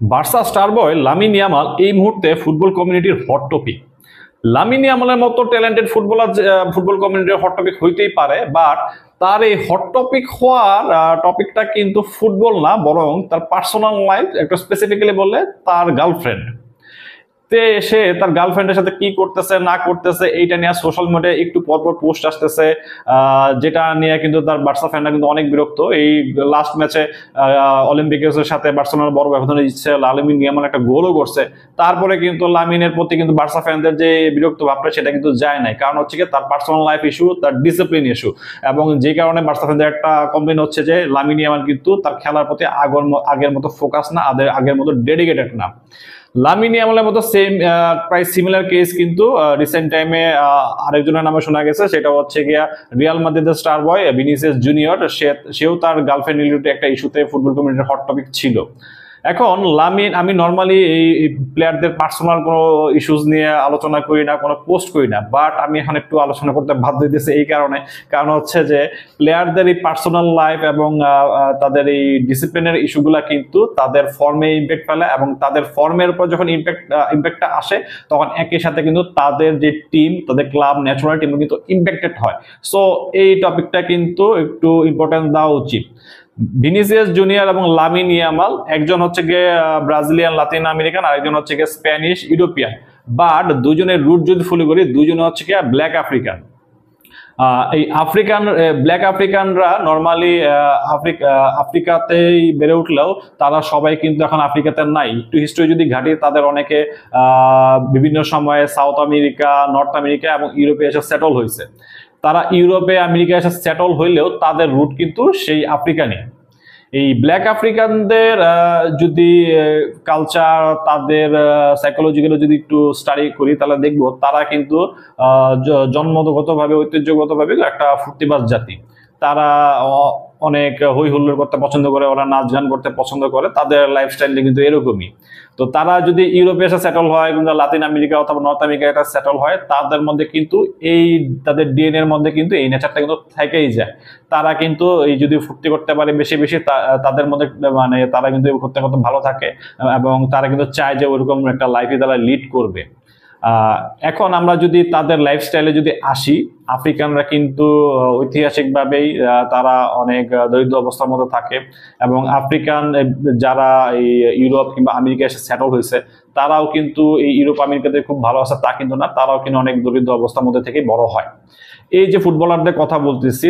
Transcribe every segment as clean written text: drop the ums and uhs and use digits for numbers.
Barca star বয় Lamine Yamal এই মুহূর্তে football কমিউনিটির হট টপিক। লামিন ইয়ামালের মতো ট্যালেন্টেড ফুটবলার ফুটবল কমিউনিটির হট টপিক হইতেই পারে, বাট তার এই হট টপিক হওয়ার টপিকটা কিন্তু ফুটবল না, বরং তার পার্সোনাল লাইফ, একটা স্পেসিফিক্যালি বললে তার গার্লফ্রেন্ড। তে সে তার গার্লফ্রেন্ডের সাথে কি করতেছে না করতেছে এইটা নিয়ে সোশ্যাল মিডিয়ায় একটু পরপর পোস্ট আসতেছে, যেটা নিয়ে কিন্তু তার বার্সা ফ্যানরা কিন্তু অনেক বিরক্ত। এই লাস্ট ম্যাচে অলিম্পিকের সাথে বার্সেলোনার বড় ব্যবধানে জিতছে, লামিন ইয়ামাল একটা গোলও করছে। তারপরে কিন্তু লামিনের প্রতি কিন্তু বার্সা ফ্যানদের যে বিরক্ত ভাবটা সেটা কিন্তু যায় নাই, কারণ হচ্ছে কি তার পার্সোনাল লাইফ ইস্যু, তার ডিসিপ্লিন ইস্যু। এবং যে কারণে বার্সা ফ্যানদের একটা কমপ্লেন হচ্ছে যে লামিন ইয়ামাল কিন্তু তার খেলার প্রতি আগের মতো ফোকাস না, আগের মতো ডেডিকেটেড না। লামিন ইয়ামালের মতো সেম প্রায় সিমিলার কেস কিন্তু রিসেন্ট টাইমে আরেকজনের নামে শোনা গেছে, সেটা হচ্ছে গিয়া রিয়াল মাদ্রিদের স্টার বয় ভিনিসিয়াস জুনিয়র। সেও তার গার্লফ্রেন্ড রিলেটেড একটা ইস্যুতে ফুটবল কমিউনিটির হট টপিক ছিল। এখন লামিন, আমি নর্মালি এই প্লেয়ারদের পার্সোনাল কোনো ইস্যুস নিয়ে আলোচনা করি না, কোনো পোস্ট করি না, বাট আমি এখন একটু আলোচনা করতে বাধ্য হইতেছি এই কারণে, কারণ হচ্ছে যে প্লেয়ারদের এই পার্সোনাল লাইফ এবং তাদের এই ডিসিপ্লিনের ইস্যুগুলা কিন্তু তাদের ফর্মে ইম্প্যাক্ট ফেলে, এবং তাদের ফর্মের উপর যখন ইম্প্যাক্টটা আসে তখন একই সাথে কিন্তু তাদের যে টিম, তাদের ক্লাব, ন্যাশনাল টিম কিন্তু ইম্প্যাক্টেড হয়। সো এই টপিকটা কিন্তু একটু ইম্পর্টেন্স দেওয়া উচিত। ভিনিসিয়াস জুনিয়র এবং লামিন ইয়ামাল, একজন হচ্ছে গিয়ে ব্রাজিলিয়ান লাতিন আমেরিকান, আরেকজন হচ্ছে গিয়ে স্প্যানিশ ইউরোপিয়ান, বাট দুজনের রুট যদি ফলো করি দুজনে হচ্ছে গিয়ে ব্ল্যাক আফ্রিকান। এই আফ্রিকান ব্ল্যাক আফ্রিকানরা নর্মালি আফ্রিকাতেই বেড়ে উঠলেও তারা সবাই কিন্তু এখন আফ্রিকাতে নাই। একটু হিস্ট্রি যদি ঘাটি, তাদের অনেকে বিভিন্ন সময়ে সাউথ আমেরিকা, নর্থ আমেরিকা এবং ইউরোপে এসে সেটল হয়েছে। তারা ইউরোপে আমেরিকা এসে সেটল হইলেও তাদের রুট কিন্তু সেই আফ্রিকানই। এই ব্ল্যাক আফ্রিকানদের যদি কালচার, তাদের সাইকোলজিক্যালি যদি একটু স্টাডি করি, তাহলে দেখবো তারা কিন্তু জন্মগতভাবে, ঐতিহ্যগতভাবে একটা ফুর্তিবাজ জাতি। তারা অনেক হই হুল্লোড় করতে পছন্দ করে, ওরা নাচ গান করতে পছন্দ করে, তাদের লাইফস্টাইলটা কিন্তু এরকমই। তো তারা যদি ইউরোপে এসে সেটল হয় কিংবা লাতিন আমেরিকা অথবা নর্থ আমেরিকা এটা সেটল হয়, তাদের মধ্যে কিন্তু এই তাদের ডিএনএ এর মধ্যে কিন্তু এই নেচারটা কিন্তু থেকেই যায়। তারা কিন্তু এই যদি ফুর্তি করতে পারে বেশি বেশি, তাদের মধ্যে মানে তারা কিন্তু করতে করতে ভালো থাকে, এবং তারা কিন্তু চায় যে ওইরকম একটা লাইফে তারা লিড করবে। এখন আমরা যদি তাদের লাইফস্টাইলে যদি আসি, আফ্রিকানরা কিন্তু ঐতিহাসিকভাবেই তারা অনেক দরিদ্র অবস্থার মধ্যে থাকে, এবং আফ্রিকান যারা এই ইউরোপ কিংবা আমেরিকা এসে সেটল হয়েছে, তারাও কিন্তু এই ইউরোপ আমেরিকাতে খুব ভালো আছে তা কিন্তু না, তারাও কিন্তু অনেক দরিদ্র অবস্থার মধ্যে থেকে বড় হয়। এই যে ফুটবলারদের কথা বলতেছি,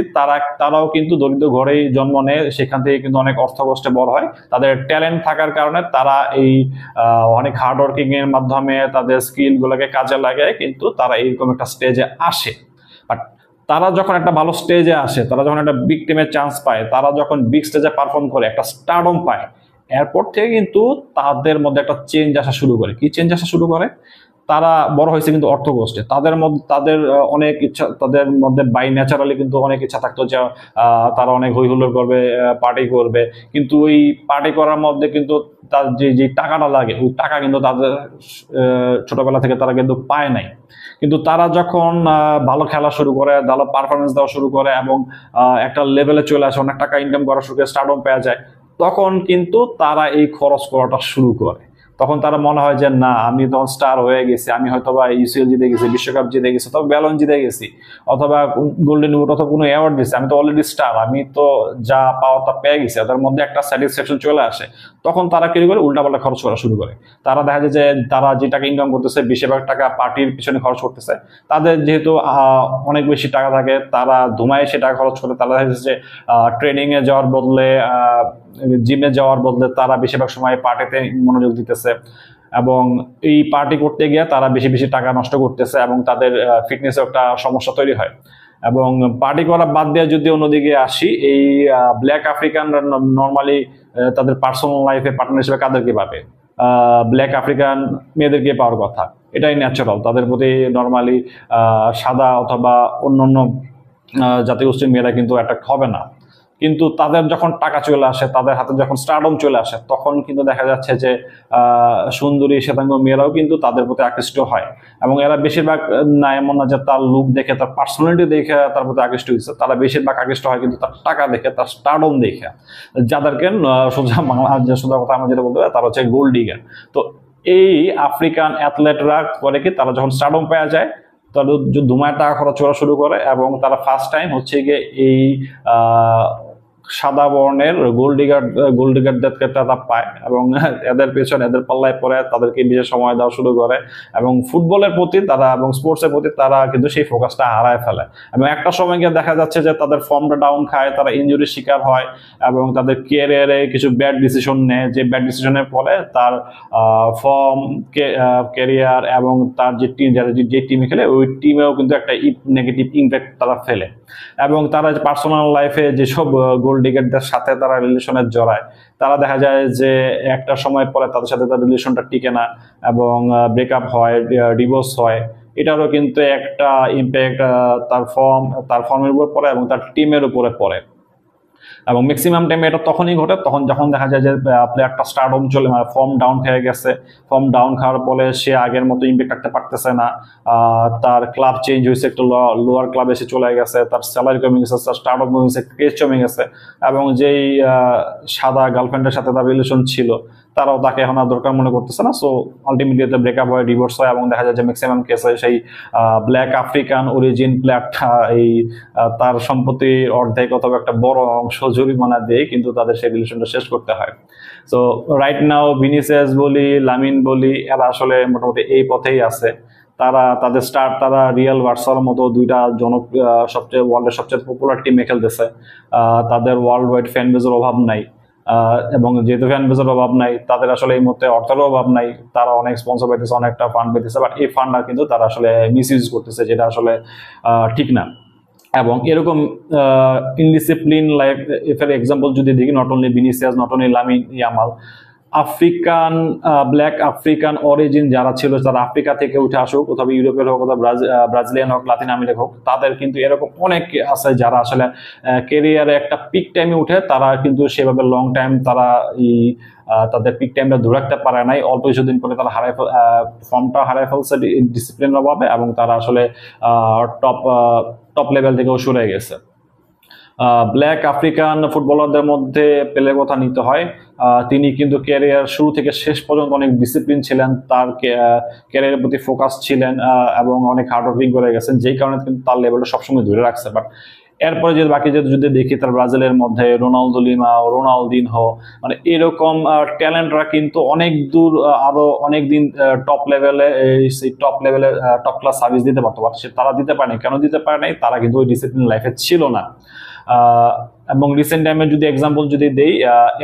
তারাও কিন্তু দরিদ্র ঘরেই জন্ম নেয়, সেখান থেকে কিন্তু অনেক অর্থ কষ্টে বড় হয়। তাদের ট্যালেন্ট থাকার কারণে তারা এই অনেক হার্ড ওয়ার্কিং এর মাধ্যমে তাদের স্কিল গুলোকে কাজে লাগায় কিন্তু তারা এইরকম একটা স্টেজে আসে। বাট তারা যখন একটা ভালো স্টেজে আসে, তারা যখন একটা বিগ টিমের চান্স পায়, তারা যখন বিগ স্টেজে পারফর্ম করে, একটা স্টারডম পায়, এরপর থেকে কিন্তু তাদের মধ্যে একটা চেঞ্জ আসা শুরু করে। কি চেঞ্জ আসা শুরু করে? তারা বড় হয়েছে কিন্তু অর্থ কষ্টে। তাদের অনেক ইচ্ছা, তাদের মধ্যে বাই ন্যাচারালি কিন্তু অনেক ইচ্ছা থাকতো যে তারা অনেক হই হুল্লোড় করবে, পার্টি করবে, কিন্তু ওই পার্টি করার মধ্যে কিন্তু তার যে টাকাটা লাগে, ওই টাকা কিন্তু তাদের ছোটবেলা থেকে তারা কিন্তু পায় নাই। কিন্তু তারা যখন ভালো খেলা শুরু করে, ভালো পারফরমেন্স দেওয়া শুরু করে, এবং একটা লেভেলে চলে আসে, অনেক টাকা ইনকাম করা শুরু করে, স্টারডম পেয়ে যায়, তখন কিন্তু তারা এই খরচ করাটা শুরু করে। তখন তারা মনে হয় যে না, আমি তখন স্টার হয়ে গেছি, আমি হয়তো বা ইউসিএল জিতে গেছি, বিশ্বকাপ জিতে গেছি, অথবা ব্যালন জিতে গেছি, অথবা গোল্ডেন বুট অথবা কোনো অ্যাওয়ার্ড দিচ্ছি, আমি তো অলরেডি স্টার, আমি তো যা পাওয়া তা পেয়ে গেছি। তাদের মধ্যে একটা স্যাটিসফ্যাকশন চলে আসে। তখন তারা কি করে? উল্টাপাল্টা খরচ করা শুরু করে। তারা দেখা যায় যে তারা যে টাকা ইনকাম করতেছে, বেশিরভাগ টাকা পার্টির পিছনে খরচ করতেছে। তাদের যেহেতু অনেক বেশি টাকা থাকে, তারা ধুমায় সে টাকা খরচ করে। তারা দেখা যাচ্ছে যে ট্রেনিং এ যাওয়ার বদলে, জিমে যাওয়ার বদলে তারা বেশিরভাগ সময় পার্টিতে মনোযোগ দিতেছে, এবং এই পার্টি করতে গিয়ে তারা বেশি বেশি টাকা নষ্ট করতেছে, এবং তাদের ফিটনেসে একটা সমস্যা তৈরি হয়। এবং পার্টি করা বাদ দিয়ে যদি অন্যদিকে আসি, এই ব্ল্যাক আফ্রিকানরা নর্মালি তাদের পার্সোনাল লাইফে পার্টনার হিসেবে কাদেরকে পাবে? ব্ল্যাক আফ্রিকান মেয়েদেরকে পাওয়ার কথা, এটাই ন্যাচারাল। তাদের প্রতি নর্মালি সাদা অথবা অন্যান্য জাতিগোষ্ঠীর মেয়েরা কিন্তু অ্যাট্রাক্ট হবে না। কিন্তু তাদের যখন টাকা চলে আসে, তাদের হাতে যখন স্টারডম চলে আসে, তখন কিন্তু দেখা যাচ্ছে যে সুন্দরী শ্বেতাঙ্গ মেয়েরাও কিন্তু তাদের প্রতি আকৃষ্ট হয়। এবং এরা বেশিরভাগ, না এমন না যে তার লুক দেখে, তার পার্সোনালিটি দেখে তার প্রতি আকৃষ্ট হয়েছে, তারা বেশিরভাগ আকৃষ্ট হয় কিন্তু তার টাকা দেখে, তার স্টারডম দেখে, যাদেরকে সোজা বাংলা যে সোজা কথা আমরা যেটা বলতে পারি, তারা হচ্ছে গোল্ড ডিগার। তো এই আফ্রিকান অ্যাথলেটরা করে কি, তারা যখন স্টারডম পাওয়া যায়, তারা ধুমায় টাকা খরচ করা শুরু করে, এবং তারা ফার্স্ট টাইম হচ্ছে গিয়ে এই সাদা বর্ণের গোল্ড ডিগারদেরকে তারা পায়, এবং এদের পেছনে, এদের পাল্লায় পরে তাদেরকে বিশেষ সময় দেওয়া শুরু করে, এবং ফুটবলের প্রতি তারা এবং স্পোর্টসের প্রতি তারা কিন্তু সেই ফোকাসটা হারায় ফেলে। এবং একটা সময় গিয়ে দেখা যাচ্ছে যে তাদের ফর্মটা ডাউন খায়, তারা ইনজুরির শিকার হয়, এবং তাদের ক্যারিয়ারে কিছু ব্যাড ডিসিশন নেয়, যে ব্যাড ডিসিশনের ফলে তার ফর্ম, ক্যারিয়ার এবং তার যে টিম, যে টিমে খেলে ওই টিমেও কিন্তু একটা নেগেটিভ ইম্প্যাক্ট তারা ফেলে। এবং তারা পার্সোনাল লাইফে যেসব গোল্ড ডিগারদের সাথে তারা রিলেশনে জড়ায়, তারা দেখা যায় যে একটা সময় পরে তাদের সাথে তার রিলেশনটা টিকে না, এবং ব্রেকআপ হয়, ডিভোর্স হয়। এটারও কিন্তু একটা ইম্প্যাক্ট তার ফর্মের উপর পড়ে এবং তার টিমের উপরে পড়ে। এবং ম্যাক্সিমাম টাইমে এটা তখনই ঘটে যখন দেখা যায় যে প্লেয়ারটা স্টারডম চলে, ফর্ম ডাউন হয়ে গেছে, ফর্ম ডাউন খাওয়ার ফলে সে আগের মতো ইম্প্যাক্ট রাখতে পারতেছে না, তার ক্লাব চেঞ্জ হয়েছে, একটু লোয়ার ক্লাবে এসে চলে গেছে, তার স্যালারি কমে গেছে, তার স্টারডম কমে গেছে, ক্রেজ কমে গেছে, এবং যেই সাদা গার্লফ্রেন্ডের সাথে তার রিলেশন ছিল, তারাও তাকে এখন আর দরকার মনে করতেছে না। সো আলটিমেটলি ব্রেকআপ হয়, ডিভোর্স হয়, এবং দেখা যায় যে ম্যাক্সিমাম কেসে সেই ব্ল্যাক আফ্রিকান অরিজিন প্লেয়ারটা এই তার সম্পত্তির অর্ধেক অথবা একটা বড় অংশ জরিমানা দিয়ে কিন্তু তাদের সেই রিলেশনটা শেষ করতে হয়। সো রাইট নাও ভিনিসিয়াস বলি, লামিন বলি, এরা আসলে মোটামুটি এই পথেই আছে। তারা রিয়াল বার্সার মতো দুইটা সবচেয়ে ওয়ার্ল্ডের সবচেয়ে পপুলার টিমে খেলতেছে। তাদের ওয়ার্ল্ড ওয়াইড ফ্যান বেজের অভাব নাই, এবং যেহেতু ফ্যান বেজের অভাব নাই, তাদের আসলে এই মুহূর্তে অর্থের অভাব নাই, তারা অনেক স্পন্সর পাইতেছে, অনেকটা ফান্ড পেতেছে, বাট এই ফান্ডটা কিন্তু তারা আসলে মিস ইউজ করতেছে, যেটা আসলে ঠিক না। এবং এরকম ইনডিসিপ্লিন লাইফ এর এক্সাম্পল যদি দেখি, not only Vinicius, not only Lamine Yamal, African black African origin যারা ছিল, তারা আফ্রিকা থেকে উঠে আসুক, অথবা ইউরোপের হোক, অথবা ব্রাজিলিয়ান হোক, লাতিন আমেরিকা হোক, তাদের কিন্তু এরকম অনেক আছে যারা আসলে ক্যারিয়ারে একটা পিক টাইমে উঠে, তারা কিন্তু সেভাবে লং টাইম তারা তাদের পিক টাইমটা ধরে রাখতে পারে নাই, অল্প কিছুদিন পরে তারা ফর্মটা হারায় ফেলছে ডিসিপ্লিনের অভাবে, এবং তারা আসলে টপ লেভেল থেকেও সরে গেছে। ব্ল্যাক আফ্রিকান ফুটবলারদের মধ্যে পেলের কথা নিতে হয়। তিনি কিন্তু ক্যারিয়ার শুরু থেকে শেষ পর্যন্ত অনেক ডিসিপ্লিন ছিলেন, তার ক্যারিয়ারের প্রতি ফোকাস ছিলেন, এবং অনেক হার্ড ওয়ার্কিং করে গেছেন, যেই কারণে কিন্তু তার লেভেলটা সবসময় ধরে রাখছে। বাট এরপরে যে বাকি যদি দেখি, তার ব্রাজিলের মধ্যে রোনালদো লিমা, রোনালদিনহো, মানে এরকম ট্যালেন্টরা কিন্তু অনেক দূর, আরো অনেক দিন টপ লেভেলে, সেই টপ লেভেলে টপ ক্লাস সার্ভিস দিতে পারতো, বাট তারা দিতে পারেনি। কেন দিতে পারে নাই? তারা কিন্তু ওই ডিসিপ্লিন লাইফে ছিল না। এবং রিসেন্ট টাইমে যদি এক্সাম্পল যদি দেই,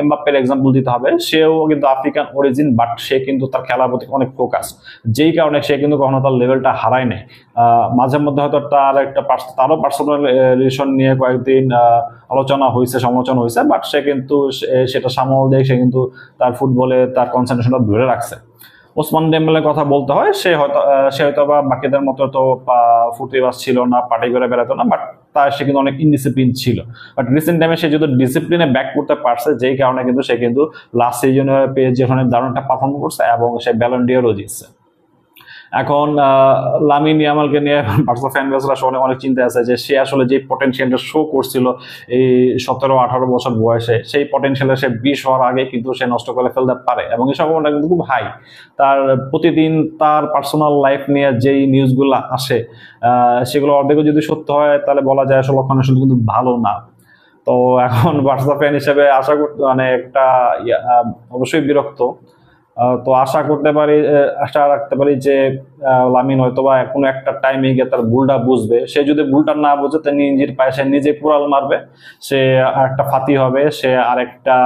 এমবাপ্পের এক্সাম্পল দিতে হবে। সেও কিন্তু আফ্রিকান অরিজিন, বাট সে কিন্তু তার খেলার প্রতি অনেক ফোকাস, যেই কারণে সে কিন্তু কখনো তার লেভেলটা হারায় নেই। মাঝে মধ্যে হয়তো তারও পার্সোনাল রিলেশন নিয়ে কয়েকদিন আলোচনা হয়েছে, সমালোচনা হয়েছে, বাট সে কিন্তু সেটা সামাল দিয়ে সে কিন্তু তার ফুটবলে তার কনসেন্ট্রেশনটা ধরে রাখছে। ওসমান ডেম্বেলের কথা বলতে হয়, সে হয়তো বা বাকিদের মতো তো ফুর্তিবাজ ছিল না, পার্টি করে বেড়াতো না, বাট সে কিন্তু অনেক ইনডিসিপ্লিন ছিল। বাট রিসেন্ট টাইমে সে যদি ডিসিপ্লিনে ব্যাক করতে পারছে, যেই কারণে কিন্তু সে কিন্তু লাস্ট সিজনে যেখানে দারুণ একটা পারফর্ম করছে, এবং সে ব্যালন ডিওরও জিতছে। এখন লামিন ইয়ামালকে নিয়ে বার্সা ফ্যান বেসরা অনেক চিন্তা আছে যে সে আসলে যে পটেনশিয়ালটা শো করছিল এই 17-18 বছর বয়সে, সেই পটেনশিয়ালে সে 20 হওয়ার আগে কিন্তু সে নষ্ট করে ফেলতে পারে, এবং এই সম্ভাবনা কিন্তু খুব হাই। তার প্রতিদিন তার পার্সোনাল লাইফ নিয়ে যেই নিউজগুলো আসে, সেগুলো অর্ধেকও যদি সত্য হয়, তাহলে বলা যায় আসলে লক্ষণ আসলে কিন্তু ভালো না। তো এখন বার্সা ফ্যান হিসেবে আশা করতে মানে একটা অবশ্যই বিরক্ত। তো আশা রাখতে পারি যে লামিন হয়তোবা কোনো একটা টাইমে গিয়ে তার ভুলটা বুঝবে। সে যদি ভুলটা না বুঝে, তার নিজের পায়ে সে নিজে কুড়াল মারবে, সে আরেকটা ফাতি হবে, সে আরেকটা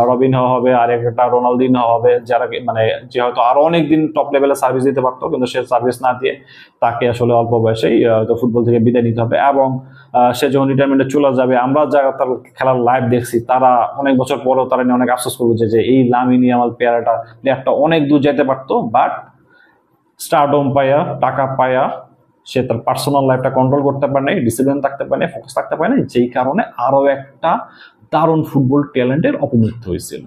রবিনহো হবে, আরেকটা রোনালদিনহো হবে, যারা মানে যে হয়তো আরো অনেকদিন টপ লেভেলে সার্ভিস দিতে পারতো, কিন্তু সে সার্ভিস না দিয়ে তাকে আসলে অল্প বয়সেই ফুটবল থেকে বিদায় নিতে হবে। এবং সে যখন রিটায়ারমেন্টে চলে যাবে, আমরা যারা তার খেলার লাইভ দেখছি, তারা অনেক বছর পরেও তারা নিয়ে অনেক আফসোস করবে যে এই লামিন ইয়ামাল প্লেয়ারটা অনেক দূর যেতে পারতো, বাট স্টারডম পায়া, টাকা পায়া সে তার পার্সোনাল লাইফটা কন্ট্রোল করতে পারে নাই, ডিসিপ্লিন থাকতে পারে নাই, ফোকাস থাকতে পারে নাই, যেই কারণে আরো একটা দারুণ ফুটবল ট্যালেন্টের অপমৃত্যু হয়েছিল।